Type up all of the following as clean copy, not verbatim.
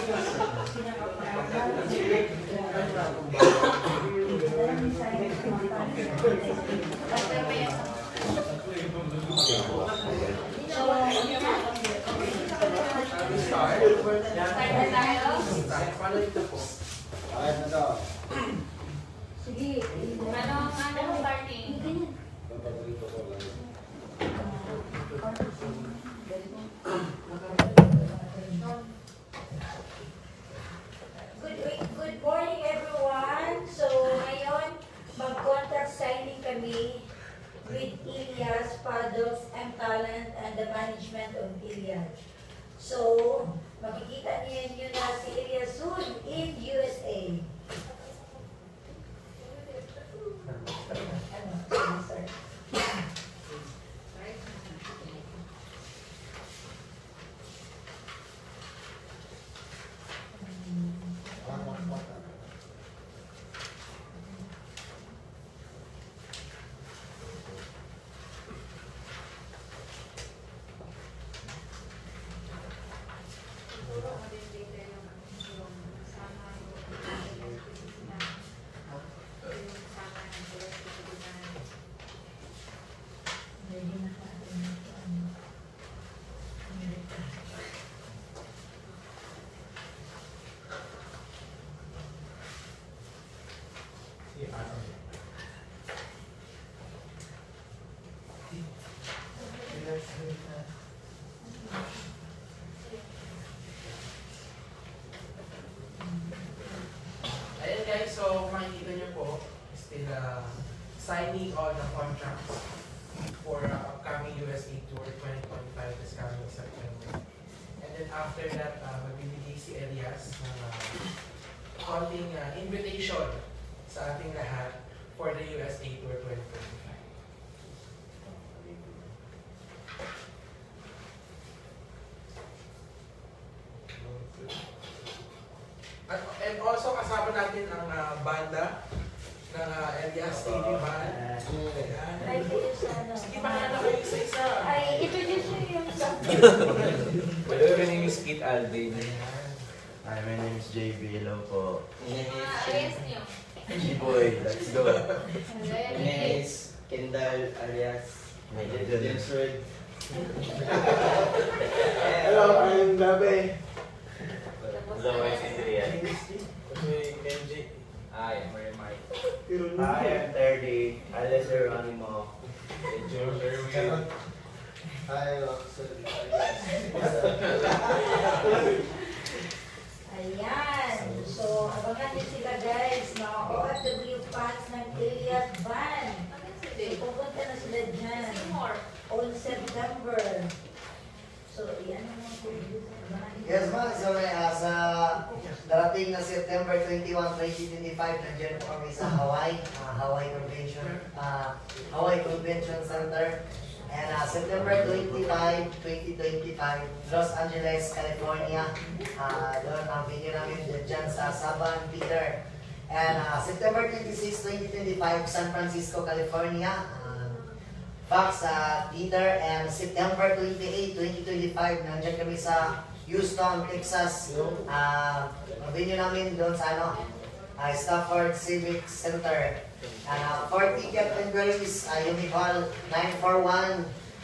Sige, ano starting? Good morning everyone. So ngayon mag-contract signing kami with Ilias Products and Talent and the management of Ilias. So makikita niyo na si Ilias soon in USA. Ayan guys, so makikita niyo po still signing all the contracts for upcoming USA Tour 2025 this coming September. And then after that, magbibigay si Elias ng konting invitation sa ating lahat for the USA Tour 2025. And also kasama natin ang banda ng Elias TV Band. Ay, kayo sa ano? Sige, bahala kayo isa-isa. Ay, introduce nyo yung sa... My name is Kit Alvin. Hi, my name is JB. Hello po. Alias nyo. G-Boy, let's go. My name is Kendall alias James Wade. Hello, I'm Gabe. Hello, I'm Adrian. Kenji. Hi, I'm Mike. Hi, I'm Terdy. Alias Geronimo. Hi, Roxanne. Ayan. So, abangan nyo sila guys. Mga OFW fans ng Ilias Band. So, pupunta na sila dyan. On September. So, yan ang mga produce. Yes ma'am, so sa darating na September 21, 2025, nandiyan po kami sa Hawaii, Hawaii Convention Center. And September 25, 2025, Los Angeles, California. Doon ang venue namin dyan sa Saban Theater. And September 26, 2025, San Francisco, California. Fox Theater. And September 28, 2025, nandiyan kami sa Houston, Texas. Ang venue namin doon sa Stafford Civic Center. For ticket inquiries, you may call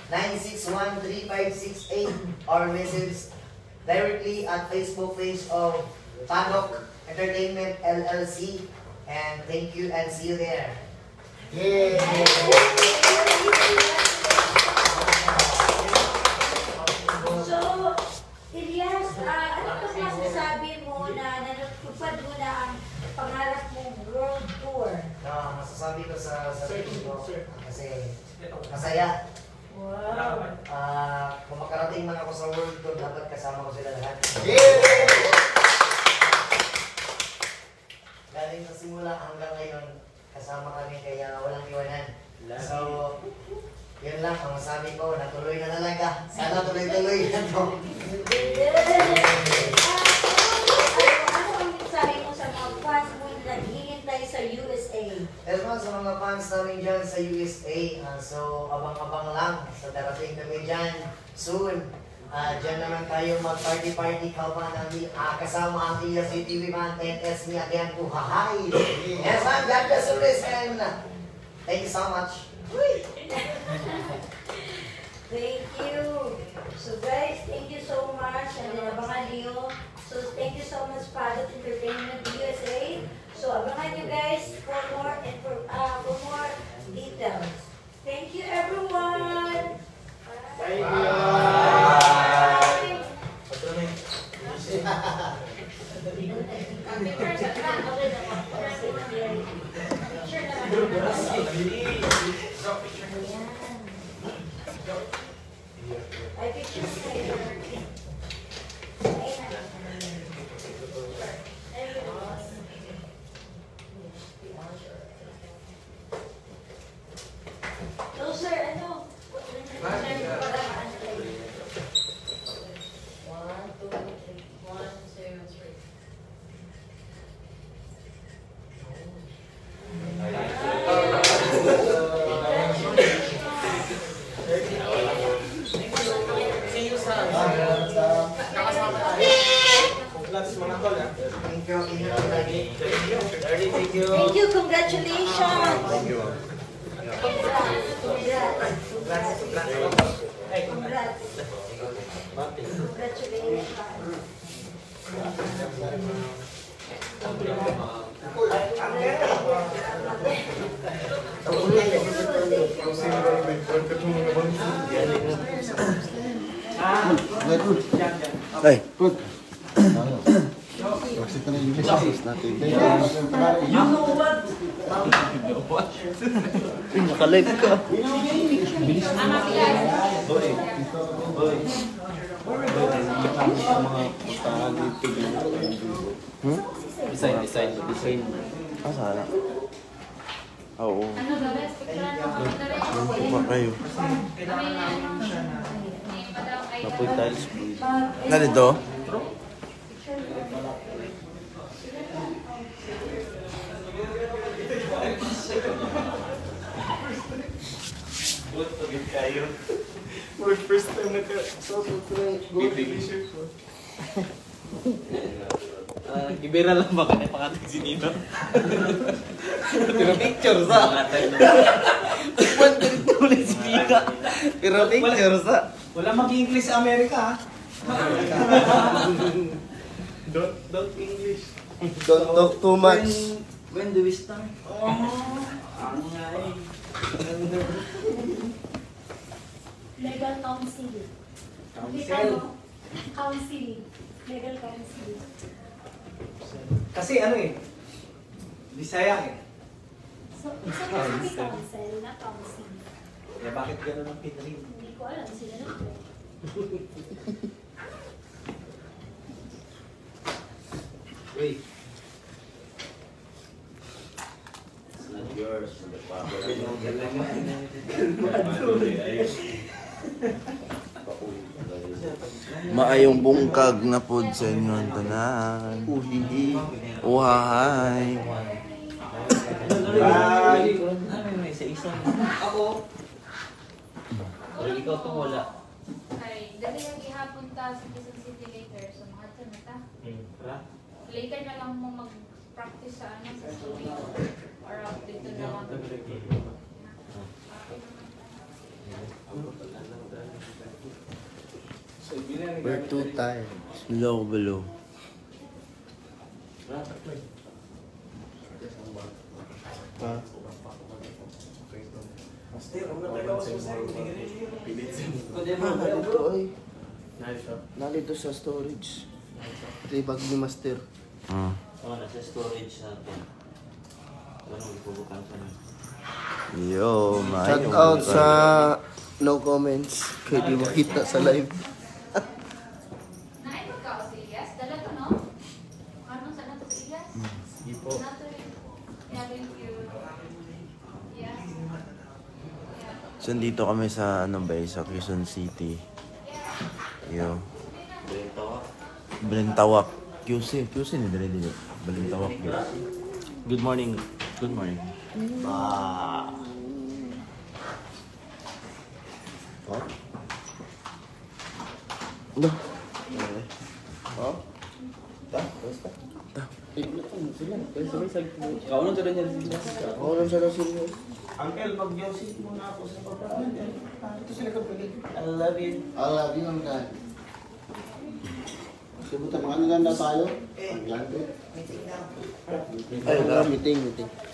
941-961-3568 or message directly at Facebook page of Paddock Entertainment LLC. And thank you and see you there. Yay! So, Elias, ano pa masasabi mo na natupad mo na ang pangarap mong world tour? Masasabi ko sa sarili ko kasi masaya. Wow! Kung makarating man ako sa world tour, dapat kasama ko sila lahat. Galing sa simula hanggang ngayon, kasama kami kaya walang iwanan. So, yun lang ang masabi ko, natuloy na talaga. Sana tuloy-tuloy na to. Ano ang sabi mo sa mga fans mo na naghihintay sa USA? Yes ma'am, sa mga fans namin dyan sa USA, so abang-abang lang. So darating kami dyan soon. Diyan naman tayo mag-party-party kasama ang Ilias TV man, NS ni again po, hahay! Yes ma'am, God bless you guys, and thank you so much. Thank you. So guys, thank you so much. And abangan niyo. So thank you so much, Padot Entertainment USA. So abangan niyo guys for more details. Thank you everyone. Thank you. Bye. I picture no sir, ano? 1, 2, 3. 1, 2, 3. See you sa kakasama tayo. Congrats mga tol, ha? Thank you, ingat lagi. Thank you. Thank you, congratulations. Thank you. Congrats. Hey, Congrats. Congratulations. Ay, put. Kasi ka na yung messages natin. Naka-live ka. Design. Ah, sana. Oo. Ano ba, best? Picturean mo kami na rin. Kuma kayo. kailangan namin siya na Napoy tiles, please. Ganito? First time nagka-social t-shirt ko. Gibera lang ba kanya pakatag si Nino? Pero picture sa. Iwan ka rin tuloy si Nino. Pero picture sa. Wala mag-English sa Amerika, ha? Don't English. Don't talk too much. When do we start? Legal counsel. Counsel. Counsel. Legal counsel. Kasi ano eh, Bisaya eh. So, isa ko sabi counsel, na counsel. Kaya bakit gano'n ang pinrin? Hindi ko alam sila na po. Wait. It's not yours. The Maayong bungkag na pod sa inyo ang tanan. Uhihi. Uhahay. Ako. Ikaw itong wala. Ay, dali yung ihapon ta sa Quezon City later. So, mga na ta. Later na lang mo mag-practice sa ano, sa studio. Or dito na lang. We're too tired. Low below. Ha? Nalito ay. Nalito sa storage. Ito yung bag ni Master. Nasa storage natin. Anong ipubukan sa nyo? Yo, shout out sa no comments. Kaya di makita sa live. Naay mo ka o si Elias? Dala to, no? Ano sa nato si Elias? Hindi po. Nato rin. Yeah, thank you. Yes. So, dito kami sa, ano ba, sa Quezon City. Yo. Balintawak. QC ni dali. Balintawak. Good morning. Good morning. Oh. No. Oh? Ta? Basta? Ta? Sila. Sabay-sabay. Kaunan sa rin yan. Kaunan sa rin sila. Uncle, mag-yosin muna ako sa baba. Ito sila kapatid. I love you. I love you, Uncle. Sibutan mga ano na tayo? Meeting.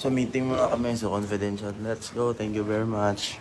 So meeting muna kami sa confidential. Let's go. Thank you very much.